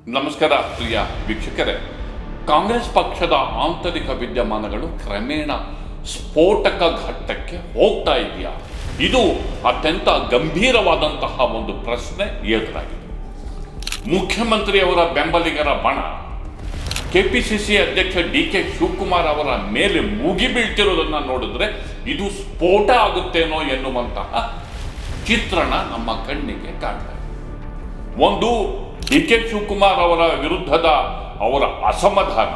ನಮಸ್ಕಾರ ಪ್ರಿಯ ವೀಕ್ಷಕರೇ. ಕಾಂಗ್ರೆಸ್ ಪಕ್ಷದ ಆಂತರಿಕ ವಿದ್ಯಮಾನಗಳು ಕ್ರಮೇಣ ಸ್ಫೋಟಕ ಘಟ್ಟಕ್ಕೆ ಹೋಗ್ತಾ ಇದೆಯಾ? ಇದು ಅತ್ಯಂತ ಗಂಭೀರವಾದಂತಹ ಒಂದು ಪ್ರಶ್ನೆ ಎದುರಾಗಿದೆ. ಮುಖ್ಯಮಂತ್ರಿಯವರ ಬೆಂಬಲಿಗರ ಬಣ ಕೆಪಿಸಿಸಿ ಅಧ್ಯಕ್ಷ ಡಿ.ಕೆ. ಶಿವಕುಮಾರ್ ಅವರ ಮೇಲೆ ಮುಗಿಬೀಳ್ತಿರೋದನ್ನು ನೋಡಿದ್ರೆ ಇದು ಸ್ಫೋಟ ಆಗುತ್ತೇನೋ ಎನ್ನುವಂತಹ ಚಿತ್ರಣ ನಮ್ಮ ಕಣ್ಣಿಗೆ ಕಾಣ್ತಾ ಇದೆ. ಒಂದು ಡಿ.ಕೆ. ಶಿವಕುಮಾರ್ ಅವರ ವಿರುದ್ಧದ ಅವರ ಅಸಮಾಧಾನ,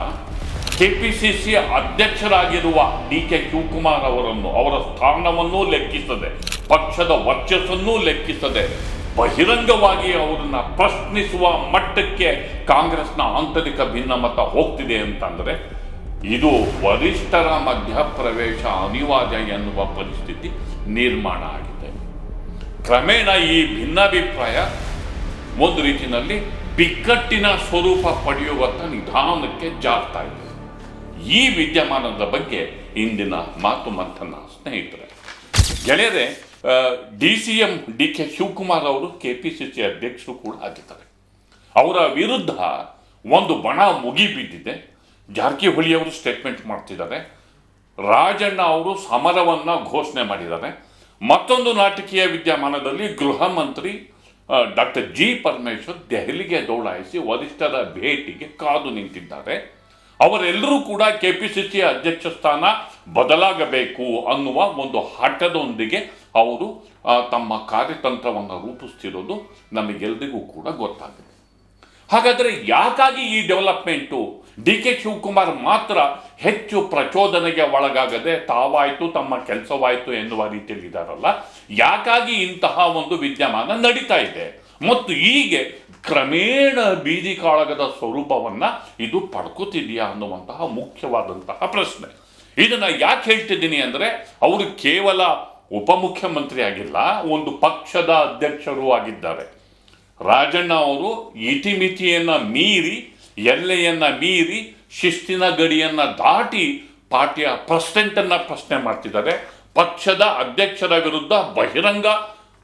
ಕೆಪಿಸಿಸಿ ಅಧ್ಯಕ್ಷರಾಗಿರುವ ಡಿ.ಕೆ. ಶಿವಕುಮಾರ್ ಅವರನ್ನು, ಅವರ ಸ್ಥಾನವನ್ನೂ ಲೆಕ್ಕಿಸದೆ, ಪಕ್ಷದ ವರ್ಚಸ್ಸನ್ನೂ ಲೆಕ್ಕಿಸದೆ ಬಹಿರಂಗವಾಗಿ ಅವರನ್ನ ಪ್ರಶ್ನಿಸುವ ಮಟ್ಟಕ್ಕೆ ಕಾಂಗ್ರೆಸ್ನ ಆಂತರಿಕ ಭಿನ್ನಮತ ಹೋಗ್ತಿದೆ ಅಂತಂದ್ರೆ ಇದು ವರಿಷ್ಠರ ಮಧ್ಯಪ್ರವೇಶ ಅನಿವಾರ್ಯ ಎನ್ನುವ ಪರಿಸ್ಥಿತಿ ನಿರ್ಮಾಣ ಆಗಿದೆ. ಕ್ರಮೇಣ ಈ ಭಿನ್ನಾಭಿಪ್ರಾಯ ಒಂದು ರೀತಿಯಲ್ಲಿ ಬಿಕ್ಕಟ್ಟಿನ ಸ್ವರೂಪ ಪಡೆಯುವಂಥ ನಿಧಾನಕ್ಕೆ ಜಾರ್ತಾ ಇದೆ. ಈ ವಿದ್ಯಮಾನದ ಬಗ್ಗೆ ಇಂದಿನ ಮಾತು ಮಂಥನ. ಸ್ನೇಹಿತರೆ, ಗೆಳೆಯರೆ, ಡಿ.ಸಿ.ಎಂ ಡಿ.ಕೆ. ಶಿವಕುಮಾರ್ ಅವರು ಕೆಪಿಸಿಸಿ ಅಧ್ಯಕ್ಷರು ಕೂಡ ಆಗಿದ್ದಾರೆ. ಅವರ ವಿರುದ್ಧ ಒಂದು ಬಣ ಮುಗಿಬಿದ್ದಿದೆ. ಜಾರಕಿಹೊಳಿ ಅವರು ಸ್ಟೇಟ್ಮೆಂಟ್ ಮಾಡ್ತಿದ್ದಾರೆ. ರಾಜಣ್ಣ ಅವರು ಸಮರವನ್ನು ಘೋಷಣೆ ಮಾಡಿದ್ದಾರೆ. ಮತ್ತೊಂದು ನಾಟಕೀಯ ವಿದ್ಯಮಾನದಲ್ಲಿ ಗೃಹ ಮಂತ್ರಿ ಡಾಕ್ಟರ್ ಜಿ. ಪರಮೇಶ್ವರ್ ದೆಹಲಿಗೆ ದೌಡಾಯಿಸಿ ವರಿಷ್ಠರ ಭೇಟಿಗೆ ಕಾದು ನಿಂತಿದ್ದಾರೆ. ಅವರೆಲ್ಲರೂ ಕೂಡ ಕೆಪಿಸಿಸಿ ಅಧ್ಯಕ್ಷ ಸ್ಥಾನ ಬದಲಾಗಬೇಕು ಅನ್ನುವ ಒಂದು ಹಠದೊಂದಿಗೆ ಅವರು ತಮ್ಮ ಕಾರ್ಯತಂತ್ರವನ್ನು ರೂಪಿಸ್ತಿರೋದು ನಮಗೆಲ್ಲರಿಗೂ ಕೂಡ ಗೊತ್ತಾಗಿದೆ. ಹಾಗಾದರೆ ಯಾಕಾಗಿ ಈ ಡೆವಲಪ್ಮೆಂಟು? ಡಿ.ಕೆ. ಶಿವಕುಮಾರ್ ಮಾತ್ರ ಹೆಚ್ಚು ಪ್ರಚೋದನೆಗೆ ಒಳಗಾಗದೆ ತಾವಾಯಿತು ತಮ್ಮ ಕೆಲಸವಾಯಿತು ಎನ್ನುವ ರೀತಿಯಲ್ಲಿ ಇದ್ದಾರಲ್ಲ, ಯಾಕಾಗಿ ಇಂತಹ ಒಂದು ವಿದ್ಯಮಾನ ನಡೀತಾ ಇದೆ ಮತ್ತು ಹೀಗೆ ಕ್ರಮೇಣ ಬೀದಿ ಕಾಳಗದ ಸ್ವರೂಪವನ್ನ ಇದು ಪಡ್ಕೋತಿದೆಯಾ ಅನ್ನುವಂತಹ ಮುಖ್ಯವಾದಂತಹ ಪ್ರಶ್ನೆ. ಇದನ್ನ ಯಾಕೆ ಹೇಳ್ತಿದ್ದೀನಿ ಅಂದ್ರೆ, ಅವರು ಕೇವಲ ಉಪಮುಖ್ಯಮಂತ್ರಿ ಆಗಿಲ್ಲ, ಒಂದು ಪಕ್ಷದ ಅಧ್ಯಕ್ಷರು ಆಗಿದ್ದಾರೆ. ರಾಜಣ್ಣ ಅವರು ಇತಿಮಿತಿಯನ್ನ ಮೀರಿ, ಎಲ್ಲೆಯನ್ನ ಮೀರಿ, ಶಿಸ್ತಿನ ಗಡಿಯನ್ನ ದಾಟಿ ಪಾರ್ಟಿಯ ಪ್ರೆಸಿಡೆಂಟ್ ಅನ್ನ ಪ್ರಶ್ನೆ ಮಾಡ್ತಿದ್ದಾರೆ. ಪಕ್ಷದ ಅಧ್ಯಕ್ಷರ ವಿರುದ್ಧ ಬಹಿರಂಗ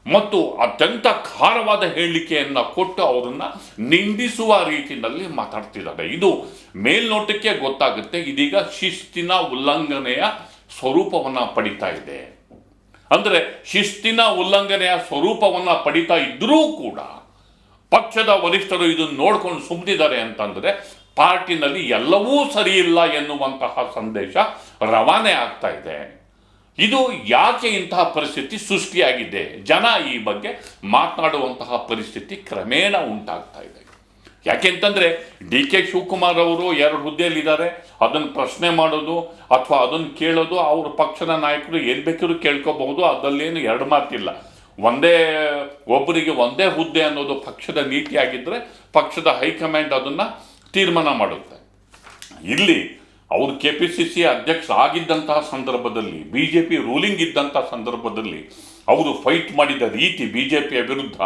ಮತ್ತು ಅತ್ಯಂತ ಖಾರವಾದ ಹೇಳಿಕೆಯನ್ನ ಕೊಟ್ಟು ಅವರನ್ನ ನಿಂದಿಸುವ ರೀತಿಯಲ್ಲಿ ಮಾತಾಡ್ತಿದ್ದಾರೆ. ಇದು ಮೇಲ್ನೋಟಕ್ಕೆ ಗೊತ್ತಾಗುತ್ತೆ ಇದೀಗ ಶಿಸ್ತಿನ ಉಲ್ಲಂಘನೆಯ ಸ್ವರೂಪವನ್ನ ಪಡಿತಾ ಇದೆ. ಅಂದ್ರೆ ಶಿಸ್ತಿನ ಉಲ್ಲಂಘನೆಯ ಸ್ವರೂಪವನ್ನ ಪಡಿತಾ ಇದ್ರೂ ಕೂಡ ಪಕ್ಷದ ವರಿಷ್ಠರು ಇದನ್ನು ನೋಡ್ಕೊಂಡು ಸುಮ್ಮನಿದ್ದಾರೆ ಅಂತಂದ್ರೆ ಪಾರ್ಟಿನಲ್ಲಿ ಎಲ್ಲವೂ ಸರಿ ಇಲ್ಲ ಎನ್ನುವಂತಹ ಸಂದೇಶ ರವಾನೆ ಆಗ್ತಾ ಇದೆ. ಇದು ಯಾಕೆ ಇಂತಹ ಪರಿಸ್ಥಿತಿ ಸೃಷ್ಟಿಯಾಗಿದೆ? ಜನ ಈ ಬಗ್ಗೆ ಮಾತನಾಡುವಂತಹ ಪರಿಸ್ಥಿತಿ ಕ್ರಮೇಣ ಉಂಟಾಗ್ತಾ ಇದೆ. ಯಾಕೆಂತಂದ್ರೆ ಡಿ.ಕೆ. ಶಿವಕುಮಾರ್ ಅವರು 2 ಹುದ್ದೆಯಲ್ಲಿದ್ದಾರೆ. ಅದನ್ನು ಪ್ರಶ್ನೆ ಮಾಡೋದು ಅಥವಾ ಅದನ್ನು ಕೇಳೋದು ಅವ್ರ ಪಕ್ಷದ ನಾಯಕರು ಏನ್ ಬೇಕಾದ್ರೂ ಕೇಳ್ಕೋಬಹುದು. ಅದರಲ್ಲೇನು 2 ಮಾತಿಲ್ಲ. ಒಬ್ಬರಿಗೆ ಒಂದೇ ಹುದ್ದೆ ಅನ್ನೋದು ಪಕ್ಷದ ನೀತಿ ಆಗಿದ್ರೆ ಪಕ್ಷದ ಹೈಕಮಾಂಡ್ ಅದನ್ನ ತೀರ್ಮಾನ ಮಾಡುತ್ತೆ. ಇಲ್ಲಿ ಅವರು ಕೆಪಿಸಿಸಿ ಅಧ್ಯಕ್ಷ ಆಗಿದ್ದಂತಹ ಸಂದರ್ಭದಲ್ಲಿ, ಬಿಜೆಪಿ ರೂಲಿಂಗ್ ಇದ್ದಂತಹ ಸಂದರ್ಭದಲ್ಲಿ ಅವರು ಫೈಟ್ ಮಾಡಿದ ರೀತಿ, ಬಿಜೆಪಿಯ ವಿರುದ್ಧ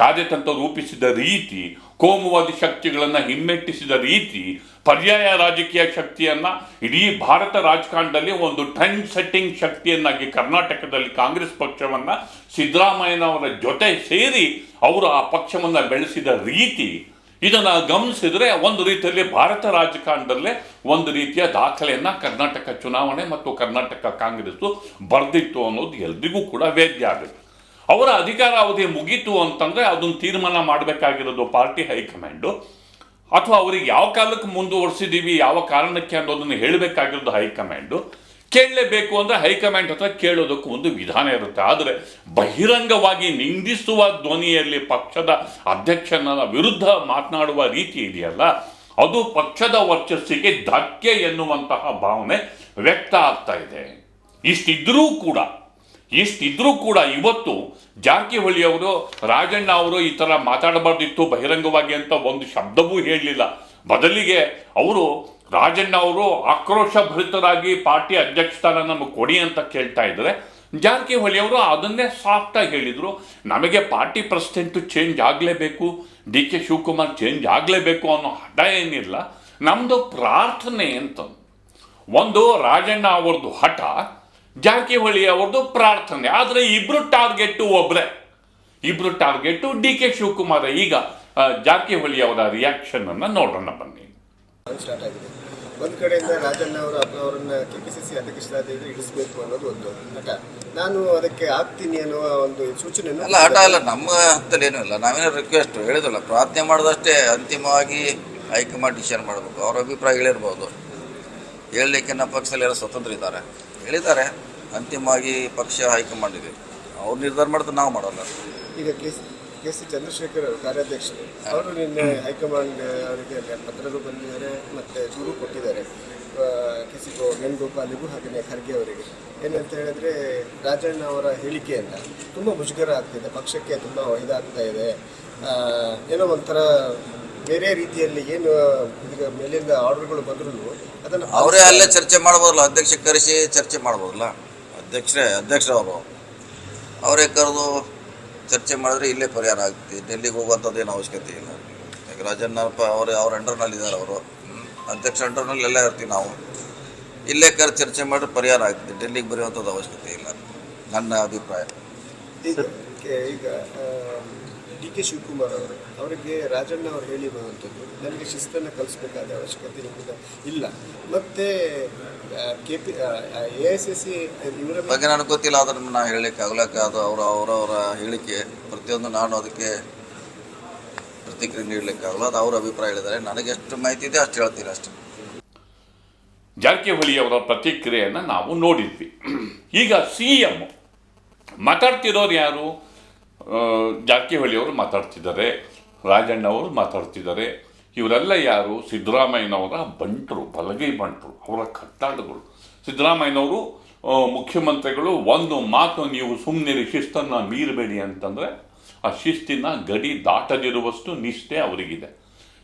ಕಾರ್ಯತಂತ್ರ ರೂಪಿಸಿದ ರೀತಿ, ಕೋಮುವಾದಿ ಶಕ್ತಿಗಳನ್ನು ಹಿಮ್ಮೆಟ್ಟಿಸಿದ ರೀತಿ, ಪರ್ಯಾಯ ರಾಜಕೀಯ ಶಕ್ತಿಯನ್ನ ಇಡೀ ಭಾರತ ರಾಜಕಾರಣದಲ್ಲಿ ಒಂದು ಟ್ರೆಂಡ್ ಸೆಟ್ಟಿಂಗ್ ಶಕ್ತಿಯನ್ನಾಗಿ ಕರ್ನಾಟಕದಲ್ಲಿ ಕಾಂಗ್ರೆಸ್ ಪಕ್ಷವನ್ನ ಸಿದ್ದರಾಮಯ್ಯನವರ ಜೊತೆ ಸೇರಿ ಅವರು ಆ ಪಕ್ಷವನ್ನ ಬೆಳೆಸಿದ ರೀತಿ, ಇದನ್ನ ಗಮನಿಸಿದ್ರೆ ಒಂದು ರೀತಿಯಲ್ಲಿ ಭಾರತ ರಾಜಕಾರಣದಲ್ಲೇ ಒಂದು ರೀತಿಯ ದಾಖಲೆಯನ್ನ ಕರ್ನಾಟಕ ಚುನಾವಣೆ ಮತ್ತು ಕರ್ನಾಟಕ ಕಾಂಗ್ರೆಸ್ ಬರೆದಿತ್ತು ಅನ್ನೋದು ಎಲ್ರಿಗೂ ಕೂಡ ವೇದ್ಯ ಆಗುತ್ತೆ. ಅವರ ಅಧಿಕಾರ ಅವಧಿ ಮುಗೀತು ಅಂತಂದ್ರೆ ಅದನ್ನು ತೀರ್ಮಾನ ಮಾಡಬೇಕಾಗಿರೋದು ಪಾರ್ಟಿ ಹೈಕಮಾಂಡು, ಅಥವಾ ಅವರಿಗೆ ಯಾವ ಕಾಲಕ್ಕೆ ಮುಂದುವರಿಸಿದೀವಿ, ಯಾವ ಕಾರಣಕ್ಕೆ ಅನ್ನೋದನ್ನು ಹೇಳಬೇಕಾಗಿರೋದು ಹೈಕಮಾಂಡು. ಕೇಳಲೇಬೇಕು ಅಂದ್ರೆ ಹೈಕಮಾಂಡ್ ಹತ್ರ ಕೇಳೋದಕ್ಕೂ ಒಂದು ವಿಧಾನ ಇರುತ್ತೆ. ಆದರೆ ಬಹಿರಂಗವಾಗಿ ನಿಂದಿಸುವ ಧ್ವನಿಯಲ್ಲಿ ಪಕ್ಷದ ಅಧ್ಯಕ್ಷನ ವಿರುದ್ಧ ಮಾತನಾಡುವ ರೀತಿ ಇದೆಯಲ್ಲ, ಅದು ಪಕ್ಷದ ವರ್ಚಸ್ಸಿಗೆ ಧಕ್ಕೆ ಎನ್ನುವಂತಹ ಭಾವನೆ ವ್ಯಕ್ತ ಆಗ್ತಾ ಇದೆ. ಇಷ್ಟಿದ್ರೂ ಕೂಡ ಇವತ್ತು ಜಾರಕಿಹೊಳಿ ಅವರು, ರಾಜಣ್ಣ ಅವರು ಈ ಥರ ಮಾತಾಡಬಾರ್ದಿತ್ತು ಬಹಿರಂಗವಾಗಿ ಅಂತ ಒಂದು ಶಬ್ದವೂ ಹೇಳಲಿಲ್ಲ. ಬದಲಿಗೆ ಅವರು, ರಾಜಣ್ಣ ಅವರು ಆಕ್ರೋಶ ಭರಿತರಾಗಿ ಪಾರ್ಟಿ ಅಧ್ಯಕ್ಷ ಸ್ಥಾನ ನಮಗೆ ಕೊಡಿ ಅಂತ ಕೇಳ್ತಾ ಇದ್ದಾರೆ. ಜಾರಕಿಹೊಳಿ ಅವರು ಅದನ್ನೇ ಸಾಫ್ಟಾಗಿ ಹೇಳಿದರು, ನಮಗೆ ಪಾರ್ಟಿ ಪ್ರೆಸಿಡೆಂಟು ಚೇಂಜ್ ಆಗಲೇಬೇಕು, ಡಿ.ಕೆ. ಶಿವಕುಮಾರ್ ಚೇಂಜ್ ಆಗಲೇಬೇಕು ಅನ್ನೋ ಹಠ ಏನಿಲ್ಲ, ನಮ್ಮದು ಪ್ರಾರ್ಥನೆ ಅಂತ. ಒಂದು ರಾಜಣ್ಣ ಅವ್ರದ್ದು ಹಠ, ಜಾರಕಿಹೊಳಿ ಅವ್ರದ್ದು ಪ್ರಾರ್ಥನೆ. ಆದರೆ ಇಬ್ರು ಟಾರ್ಗೆಟ್ ಒಬ್ರೆ, ಡಿ.ಕೆ. ಶಿವಕುಮಾರ್. ಈಗ ಜಾರಕಿಹೊಳಿ ಅವರ ರಿಯಾಕ್ಷನ್ ಅನ್ನು ನೋಡೋಣ ಬನ್ನಿ. ಸ್ಟಾರ್ಟ್ ಆಗಿದೆ. ಒಂದು ಕಡೆಯಿಂದ ರಾಜಣ್ಣ ಅವರು ಅವರನ್ನ ಕೆಪಿಸಿಸಿ ಅಧ್ಯಕ್ಷರಾಗಿದ್ದು ಇಳಿಸಬೇಕು ಅನ್ನೋದು ಒಂದು ಹಠ. ನಾನು ಅದಕ್ಕೆ ಆಗ್ತೀನಿ ಅನ್ನುವ ಒಂದು ಸೂಚನೆಯನ್ನು ಅಲ್ಲ, ಹಠ ಅಲ್ಲ, ನಮ್ಮ ಹತ್ತಲ್ಲಿ ಏನೂ ಇಲ್ಲ. ನಾವೇನೋ ರಿಕ್ವೆಸ್ಟ್ ಹೇಳಿದಲ್ಲ, ಪ್ರಾರ್ಥನೆ ಮಾಡೋದಷ್ಟೇ. ಅಂತಿಮವಾಗಿ ಹೈಕಮಾಂಡ್ ಡಿಸಿಷನ್ ಮಾಡಬೇಕು. ಅವರ ಅಭಿಪ್ರಾಯ ಹೇಳಿರ್ಬೋದು, ಹೇಳಲಿಕ್ಕೆ ನಮ್ಮ ಪಕ್ಷದಲ್ಲಿ ಎಲ್ಲ ಸ್ವತಂತ್ರ ಇದ್ದಾರೆ, ಹೇಳಿದ್ದಾರೆ. ಅಂತಿಮವಾಗಿ ಪಕ್ಷ ಹೈಕಮಾಂಡ್ ಇದೆ, ಅವ್ರು ನಿರ್ಧಾರ ಮಾಡಿದ್ರೆ ನಾವು ಮಾಡೋಲ್ಲ. ಈಗ ಕೆ ಸಿ ಚಂದ್ರಶೇಖರ್ ಅವರು ಕಾರ್ಯಾಧ್ಯಕ್ಷರು, ಅವರು ನಿನ್ನೆ ಹೈಕಮಾಂಡ್ ಅವರಿಗೆ ಪತ್ರಗಳು ಬಂದಿದ್ದಾರೆ ಮತ್ತು ದೂರು ಕೊಟ್ಟಿದ್ದಾರೆ ಕೆ ಸಿ ವೇಣುಗೋಪಾಲಿಗೂ ಹಾಗೆಯೇ ಖರ್ಗೆ ಅವರಿಗೆ. ಏನಂತ ಹೇಳಿದ್ರೆ, ರಾಜಣ್ಣ ಅವರ ಹೇಳಿಕೆಯಿಂದ ತುಂಬ ಮುಜುಗರ ಆಗ್ತಿದೆ, ಪಕ್ಷಕ್ಕೆ ತುಂಬ ಇದಾಗ್ತಾ ಇದೆ, ಏನೋ ಒಂಥರ ಬೇರೆ ರೀತಿಯಲ್ಲಿ ಏನು ಈಗ ಮೇಲಿಂದ ಆರ್ಡರ್ಗಳು ಬಂದರೂ ಅದನ್ನು ಅವರೇ ಅಲ್ಲೇ ಚರ್ಚೆ ಮಾಡ್ಬೋದಲ್ಲ, ಅಧ್ಯಕ್ಷ ಕರೆಸಿ ಚರ್ಚೆ ಮಾಡ್ಬೋದಲ್ಲ. ಅಧ್ಯಕ್ಷರವರು ಅವರೇ ಕರೆದು ಚರ್ಚೆ ಮಾಡಿದ್ರೆ ಇಲ್ಲೇ ಪರಿಹಾರ ಆಗ್ತದೆ. ಡೆಲ್ಲಿಗೆ ಹೋಗುವಂಥದ್ದು ಏನು ಅವಶ್ಯಕತೆ ಇಲ್ಲ. ಈಗ ರಾಜಣ್ಣಪ್ಪ ಅವ್ರ ಅಂಡರ್ನಲ್ಲಿದ್ದಾರೆ, ಅವರು ಅಧ್ಯಕ್ಷ ಅಂಡರ್ನಲ್ಲಿ ಎಲ್ಲ ಇರ್ತೀವಿ ನಾವು. ಇಲ್ಲೇ ಕರೆದು ಚರ್ಚೆ ಮಾಡಿದ್ರೆ ಪರಿಹಾರ ಆಗ್ತದೆ, ಡೆಲ್ಲಿಗೆ ಬರೆಯುವಂಥದ್ದು ಅವಶ್ಯಕತೆ ಇಲ್ಲ, ನನ್ನ ಅಭಿಪ್ರಾಯ. ಈಗ ಡಿ ಕೆ ಶಿವಕುಮಾರ್ ಅವರಿಗೆ ರಾಜಣ್ಣ ಅವರು ಹೇಳಿರುವಂಥದ್ದು, ನನಗೆ ಶಿಸ್ತನ್ನು ಕಲಿಸ್ಬೇಕಾದ ಅವಶ್ಯಕತೆ ಇಲ್ಲ. ಮತ್ತು AICC ಇವರ ಬಗ್ಗೆ ನನಗೆ ಗೊತ್ತಿಲ್ಲ, ಅದನ್ನು ನಾನು ಹೇಳಲಿಕ್ಕೆ ಆಗಲಕ್ಕ. ಅದು ಅವರವರ ಹೇಳಿಕೆ, ಪ್ರತಿಯೊಂದು ನಾನು ಅದಕ್ಕೆ ಪ್ರತಿಕ್ರಿಯೆ ನೀಡಲಿಕ್ಕಾಗಲ್ಲ. ಅದು ಅವರ ಅಭಿಪ್ರಾಯ ಹೇಳಿದ್ದಾರೆ. ನನಗೆ ಎಷ್ಟು ಮಾಹಿತಿ ಇದೆ ಅಷ್ಟು ಹೇಳ್ತೀನಿ ಅಷ್ಟೇ. ಜಾರಕಿಹೊಳಿ ಅವರ ಪ್ರತಿಕ್ರಿಯೆಯನ್ನು ನಾವು ನೋಡಿದ್ವಿ. ಈಗ CM ಮಾತಾಡ್ತಿರೋರು ಯಾರು? ಜಾರಕಿಹೊಳಿ ಅವರು ಮಾತಾಡ್ತಿದ್ದಾರೆ, ರಾಜಣ್ಣ ಅವರು ಮಾತಾಡ್ತಿದ್ದಾರೆ. ಇವರೆಲ್ಲ ಯಾರು? ಸಿದ್ದರಾಮಯ್ಯನವರ ಬಂಟರು, ಬಲಗೈ ಬಂಟರು, ಅವರ ಕಟ್ಟಾಡುಗಳು. ಸಿದ್ದರಾಮಯ್ಯನವರು ಮುಖ್ಯಮಂತ್ರಿಗಳು ಒಂದು ಮಾತು, ನೀವು ಸುಮ್ಮನೆ ಶಿಸ್ತನ್ನು ಮೀರಬೇಡಿ ಅಂತಂದರೆ ಆ ಶಿಸ್ತಿನ ಗಡಿ ದಾಟದಿರುವಷ್ಟು ನಿಷ್ಠೆ ಅವರಿಗಿದೆ.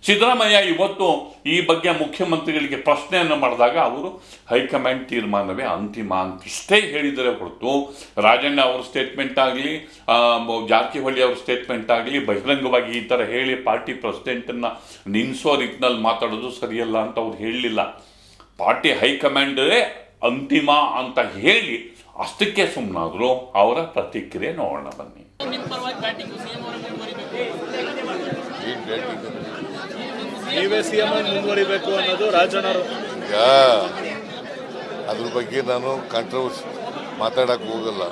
ಸಿದ್ದರಾಮಯ್ಯ ಇವತ್ತು ಈ ಬಗ್ಗೆ ಮುಖ್ಯಮಂತ್ರಿಗಳಿಗೆ ಪ್ರಶ್ನೆಯನ್ನು ಮಾಡಿದಾಗ ಅವರು ಹೈಕಮಾಂಡ್ ತೀರ್ಮಾನವೇ ಅಂತಿಮ ಅಂತಿಷ್ಟೇ ಹೇಳಿದರೆ ಹೊರತು ರಾಜಣ್ಣ ಅವ್ರ ಸ್ಟೇಟ್ಮೆಂಟ್ ಆಗಲಿ, ಜಾರಕಿಹೊಳಿ ಅವ್ರ ಸ್ಟೇಟ್ಮೆಂಟ್ ಆಗಲಿ ಬಹಿರಂಗವಾಗಿ ಈ ಥರ ಹೇಳಿ ಪಾರ್ಟಿ ಪ್ರೆಸಿಡೆಂಟನ್ನು ನಿಲ್ಲಿಸೋ ರೀತಿನಲ್ಲಿ ಮಾತಾಡೋದು ಸರಿಯಲ್ಲ ಅಂತ ಅವ್ರು ಹೇಳಲಿಲ್ಲ. ಪಾರ್ಟಿ ಹೈಕಮಾಂಡೇ ಅಂತಿಮ ಅಂತ ಹೇಳಿ ಅಷ್ಟಕ್ಕೆ ಸುಮ್ಮನಾದರು. ಅವರ ಪ್ರತಿಕ್ರಿಯೆ ನೋಡೋಣ ಬನ್ನಿ. ನೀವೇ CM ಮುಂದುವರಿಬೇಕು ಅನ್ನೋದು ರಾಜಣ್ಣವರು. ಈಗ ಅದ್ರ ಬಗ್ಗೆ ನಾನು ಕಾಂಟ್ರವರ್ಸಿ ಮಾತಾಡಕ್ಕೆ ಹೋಗಲ್ಲ.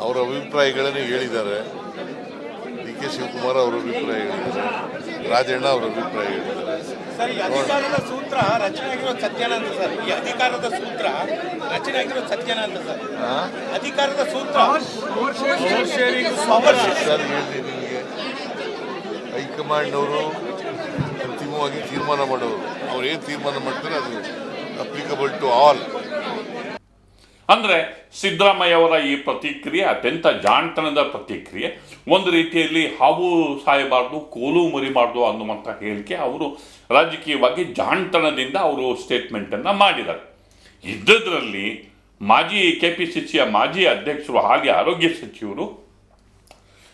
ಅವರ ಅಭಿಪ್ರಾಯಗಳನ್ನೇ ಹೇಳಿದ್ದಾರೆ. ಡಿ ಕೆ ಶಿವಕುಮಾರ್ ಅವರ ಅಭಿಪ್ರಾಯ ಹೇಳಿದ್ದಾರೆ, ರಾಜಣ್ಣ ಅವರ ಅಭಿಪ್ರಾಯ ಹೇಳಿದ್ದಾರೆ. ಸರ್, ಈ ಅಧಿಕಾರದ ಸೂತ್ರ ರಚನೆ ಆಗಿರೋದು ಸತ್ಯನ ಅಂತ ಸರ್? ಈ ಅಧಿಕಾರದ ಸೂತ್ರ ರಚನೆ ಆಗಿರೋದು ಸತ್ಯನ ಅಂತ ಸರ್? ಅಧಿಕಾರದ ಸೂತ್ರ ಸರ್ ಹೇಳಿದೆ ನಿಮಗೆ, ಹೈಕಮಾಂಡ್ನವರು ಅಂತಿಮವಾಗಿ ತೀರ್ಮಾನ ಮಾಡೋರು. ಅವ್ರು ಏನು ತೀರ್ಮಾನ ಮಾಡ್ತಾರೆ ಅದು ಅಪ್ಲಿಕಬಲ್ ಟು ಆಲ್. ಅಂದರೆ ಸಿದ್ದರಾಮಯ್ಯ ಅವರ ಈ ಪ್ರತಿಕ್ರಿಯೆ ಅತ್ಯಂತ ಜಾಣತನದ ಪ್ರತಿಕ್ರಿಯೆ. ಒಂದು ರೀತಿಯಲ್ಲಿ ಹಾವು ಸಾಯಬಾರ್ದು, ಕೋಲು ಮುರಿಬಾರ್ದು ಅನ್ನುವಂಥ ಹೇಳಿಕೆ ಅವರು ರಾಜಕೀಯವಾಗಿ ಜಾಣತನದಿಂದ ಅವರು ಸ್ಟೇಟ್ಮೆಂಟನ್ನು ಮಾಡಿದ್ದಾರೆ. ಇದ್ದದ್ರಲ್ಲಿ ಮಾಜಿ KPCCಯ ಮಾಜಿ ಅಧ್ಯಕ್ಷರು ಹಾಗೆ ಆರೋಗ್ಯ ಸಚಿವರು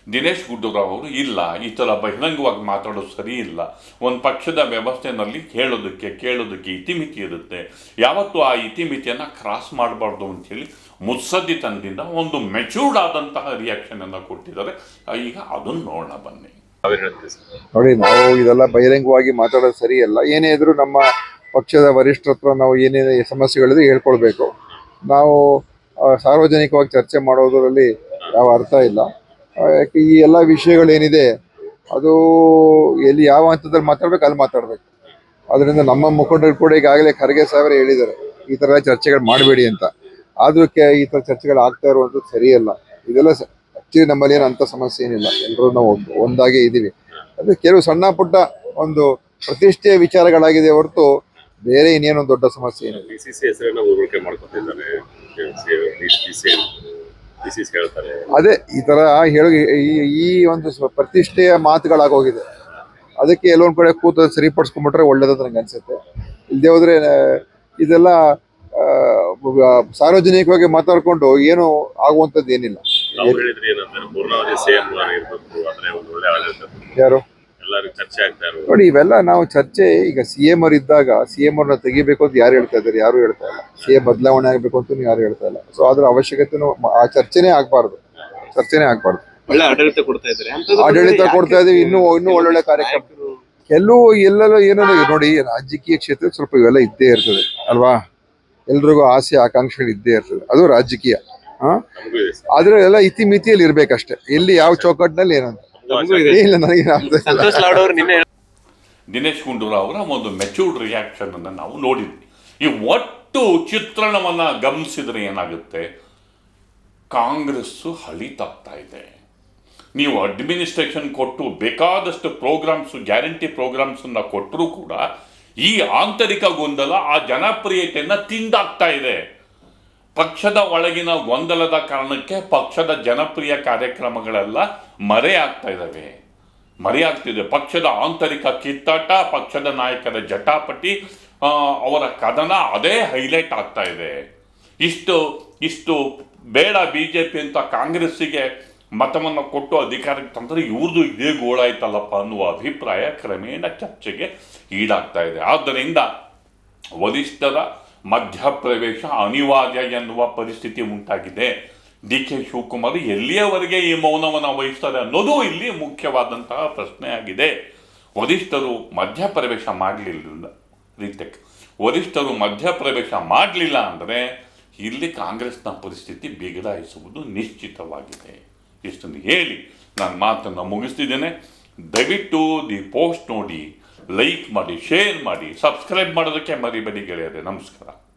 ದಿನೇಶ್ ಗುಂಡೂರಾವ್ ಅವರು ಇಲ್ಲ, ಈ ಥರ ಬಹಿರಂಗವಾಗಿ ಮಾತಾಡೋದು ಸರಿ ಇಲ್ಲ, ಒಂದು ಪಕ್ಷದ ವ್ಯವಸ್ಥೆಯಲ್ಲಿ ಕೇಳೋದಕ್ಕೆ ಇತಿಮಿತಿ ಇರುತ್ತೆ, ಯಾವತ್ತೂ ಆ ಇತಿಮಿತಿಯನ್ನು ಕ್ರಾಸ್ ಮಾಡಬಾರ್ದು ಅಂಥೇಳಿ ಮುತ್ಸದ್ದಿತನದಿಂದ ಒಂದು ಮೆಚೂರ್ಡ್ ಆದಂತಹ ರಿಯಾಕ್ಷನನ್ನು ಕೊಟ್ಟಿದ್ದಾರೆ. ಈಗ ಅದನ್ನು ನೋಡೋಣ ಬನ್ನಿ. ನೋಡಿ, ನಾವು ಇದೆಲ್ಲ ಬಹಿರಂಗವಾಗಿ ಮಾತಾಡೋದು ಸರಿಯಲ್ಲ. ಏನೇ ಇದ್ರೂ ನಮ್ಮ ಪಕ್ಷದ ವರಿಷ್ಠರ ನಾವು ಏನೇನು ಸಮಸ್ಯೆಗಳಿದ್ರೆ ಹೇಳ್ಕೊಳ್ಬೇಕು. ನಾವು ಸಾರ್ವಜನಿಕವಾಗಿ ಚರ್ಚೆ ಮಾಡೋದರಲ್ಲಿ ಯಾವ ಅರ್ಥ ಇಲ್ಲ. ಯಾಕೆ ಈ ಎಲ್ಲ ವಿಷಯಗಳೇನಿದೆ ಅದು ಎಲ್ಲಿ ಯಾವ ಹಂತದಲ್ಲಿ ಮಾತಾಡ್ಬೇಕು ಅಲ್ಲಿ ಮಾತಾಡ್ಬೇಕು. ಅದರಿಂದ ನಮ್ಮ ಮುಖಂಡರು ಕೂಡ ಈಗಾಗಲೇ ಖರ್ಗೆ ಸಾಹೇಬರೇ ಹೇಳಿದ್ದಾರೆ, ಈ ಥರ ಚರ್ಚೆಗಳು ಮಾಡಬೇಡಿ ಅಂತ. ಆದ್ರೂ ಈ ಥರ ಚರ್ಚೆಗಳು ಆಗ್ತಾ ಇರುವಂಥದ್ದು ಸರಿಯಲ್ಲ. ಇದೆಲ್ಲ ಆಕ್ಚುಲಿ ನಮ್ಮಲ್ಲಿ ಏನು ಅಂಥ ಸಮಸ್ಯೆ ಏನಿಲ್ಲ, ಎಲ್ಲರೂ ನಾವು ಒಂದಾಗೇ ಇದ್ದೀವಿ. ಅದು ಕೆಲವು ಸಣ್ಣ ಪುಟ್ಟ ಒಂದು ಪ್ರತಿಷ್ಠೆಯ ವಿಚಾರಗಳಾಗಿದೆ ಹೊರತು ಬೇರೆ ಇನ್ನೇನೊಂದು ದೊಡ್ಡ ಸಮಸ್ಯೆ ಏನಿಲ್ಲ. ಅದೇ ಈ ತರ ಈ ಒಂದು ಪ್ರತಿಷ್ಠೆಯ ಮಾತುಗಳಾಗೋಗಿದೆ. ಅದಕ್ಕೆ ಎಲ್ಲೊಂದ್ ಕಡೆ ಕೂತ ಸರಿಪಡಿಸ್ಕೊಂಡ್ಬಿಟ್ರೆ ಒಳ್ಳೇದಂತ ನಂಗೆ ಅನ್ಸುತ್ತೆ. ಇಲ್ಲದೆ ಹೋದ್ರೆ ಇದೆಲ್ಲ ಸಾರ್ವಜನಿಕವಾಗಿ ಮಾತಾಡ್ಕೊಂಡು ಏನು ಆಗುವಂಥದ್ದು ಏನಿಲ್ಲ. ಯಾರು ನೋಡಿ, ಇವೆಲ್ಲ ನಾವು ಚರ್ಚೆ ಈಗ CM ಅವ್ರು ಇದ್ದಾಗ CM ಅವ್ರನ್ನ ತೆಗಿಬೇಕು ಅಂತ ಯಾರು ಹೇಳ್ತಾ ಇದ್ದಾರೆ? ಯಾರು ಹೇಳ್ತಾ ಇಲ್ಲ. CM ಬದಲಾವಣೆ ಆಗ್ಬೇಕು ಅಂತ ಯಾರು ಹೇಳ್ತಾ ಇಲ್ಲ. ಸೊ ಅದ್ರ ಅವಶ್ಯಕತೆನೂ ಆ ಚರ್ಚೆನೇ ಆಗ್ಬಾರ್ದು. ಒಳ್ಳೆ ಆಡಳಿತ ಕೊಡ್ತಾ ಇದ್ದಾರೆ ಆಡಳಿತ ಕೊಡ್ತಾ ಇದೀವಿ, ಇನ್ನೂ ಒಳ್ಳೊಳ್ಳೆ ಕಾರ್ಯಕ್ರಮ ಎಲ್ಲವೂ ಎಲ್ಲೆಲ್ಲ ಏನೋ ನೋಡಿ, ರಾಜಕೀಯ ಕ್ಷೇತ್ರ ಸ್ವಲ್ಪ ಇವೆಲ್ಲ ಇದ್ದೇ ಇರ್ತದೆ ಅಲ್ವಾ, ಎಲ್ರಿಗೂ ಆಸೆ ಆಕಾಂಕ್ಷೆಗಳು ಇದ್ದೇ ಇರ್ತದೆ, ಅದು ರಾಜಕೀಯ. ಆದ್ರೆ ಎಲ್ಲ ಇತಿಮಿತಿಯಲ್ಲಿ ಇರ್ಬೇಕಷ್ಟೇ, ಎಲ್ಲಿ ಯಾವ ಚೌಕಟ್ಟಿನಲ್ಲಿ ಏನಂತ ಇಲ್ಲ ನನಗೆ ಅರ್ಥ ಇಲ್ಲ. ಸಂತೋಷ್ ಲಾಡ್ ಅವರು ನಿನ್ನೆ ದಿನೇಶ್ ಗುಂಡೂರಾವ್ ಅವರ ಒಂದು ಮೆಚೂರ್ಡ್ ರಿಯಾಕ್ಷನ್ ಅನ್ನು ನಾವು ನೋಡಿದ್ವಿ. ಈ ಒಟ್ಟು ಚಿತ್ರಣವನ್ನ ಗಮನಿಸಿದ್ರೆ ಏನಾಗುತ್ತೆ, ಕಾಂಗ್ರೆಸ್ಸು ಹಳಿತಾಗ್ತಾ ಇದೆ. ನೀವು ಅಡ್ಮಿನಿಸ್ಟ್ರೇಷನ್ ಕೊಟ್ಟು ಬೇಕಾದಷ್ಟು ಪ್ರೋಗ್ರಾಮ್ಸ್, ಗ್ಯಾರಂಟಿ ಪ್ರೋಗ್ರಾಮ್ಸ್ ಅನ್ನ ಕೊಟ್ಟರೂ ಕೂಡ ಈ ಆಂತರಿಕ ಗೊಂದಲ ಆ ಜನಪ್ರಿಯತೆಯನ್ನ ತಿಂದಾಗ್ತಾ ಇದೆ. ಪಕ್ಷದ ಒಳಗಿನ ಗೊಂದಲದ ಕಾರಣಕ್ಕೆ ಪಕ್ಷದ ಜನಪ್ರಿಯ ಕಾರ್ಯಕ್ರಮಗಳೆಲ್ಲ ಮರೆಯಾಗ್ತಿದೆ. ಪಕ್ಷದ ಆಂತರಿಕ ಕಿತ್ತಾಟ, ಪಕ್ಷದ ನಾಯಕರ ಜಟಾಪಟಿ, ಅವರ ಕದನ ಅದೇ ಹೈಲೈಟ್ ಆಗ್ತಾ ಇದೆ. ಇಷ್ಟು ಬೇಡ ಬಿಜೆಪಿ ಅಂತ ಕಾಂಗ್ರೆಸ್ಸಿಗೆ ಮತವನ್ನು ಕೊಟ್ಟು ಅಧಿಕಾರಕ್ಕೆ ತಂದರೆ ಇವ್ರದ್ದು ಇದೇ ಗೋಳಾಯ್ತಲ್ಲಪ್ಪ ಅನ್ನುವ ಅಭಿಪ್ರಾಯ ಕ್ರಮೇಣ ಚರ್ಚೆಗೆ ಈಡಾಗ್ತಾ ಇದೆ. ಆದ್ದರಿಂದ ವರಿಷ್ಠರ ಮಧ್ಯಪ್ರವೇಶ ಅನಿವಾರ್ಯ ಎನ್ನುವ ಪರಿಸ್ಥಿತಿ ಉಂಟಾಗಿದೆ. DK ಶಿವಕುಮಾರ್ ಎಲ್ಲಿಯವರೆಗೆ ಈ ಮೌನವನ್ನು ವಹಿಸ್ತಾರೆ ಅನ್ನೋದು ಇಲ್ಲಿ ಮುಖ್ಯವಾದಂತಹ ಪ್ರಶ್ನೆ ಆಗಿದೆ. ವರಿಷ್ಠರು ಮಧ್ಯಪ್ರವೇಶ ಮಾಡಲಿಲ್ಲ ಅಂದರೆ ಇಲ್ಲಿ ಕಾಂಗ್ರೆಸ್ನ ಪರಿಸ್ಥಿತಿ ಬಿಗಡಾಯಿಸುವುದು ನಿಶ್ಚಿತವಾಗಿದೆ. ಇಷ್ಟನ್ನು ಹೇಳಿ ನಾನು ಮಾತನ್ನು ಮುಗಿಸ್ತಿದ್ದೇನೆ. ದಯವಿಟ್ಟು ದಿ ಪೋಸ್ಟ್ ನೋಡಿ, ಲೈಕ್ ಮಾಡಿ, ಶೇರ್ ಮಾಡಿ, ಸಬ್ಸ್ಕ್ರೈಬ್ ಮಾಡೋದಕ್ಕೆ ಮರಿಬೇಡಿ ಗೆಳೆಯರೆ. ನಮಸ್ಕಾರ.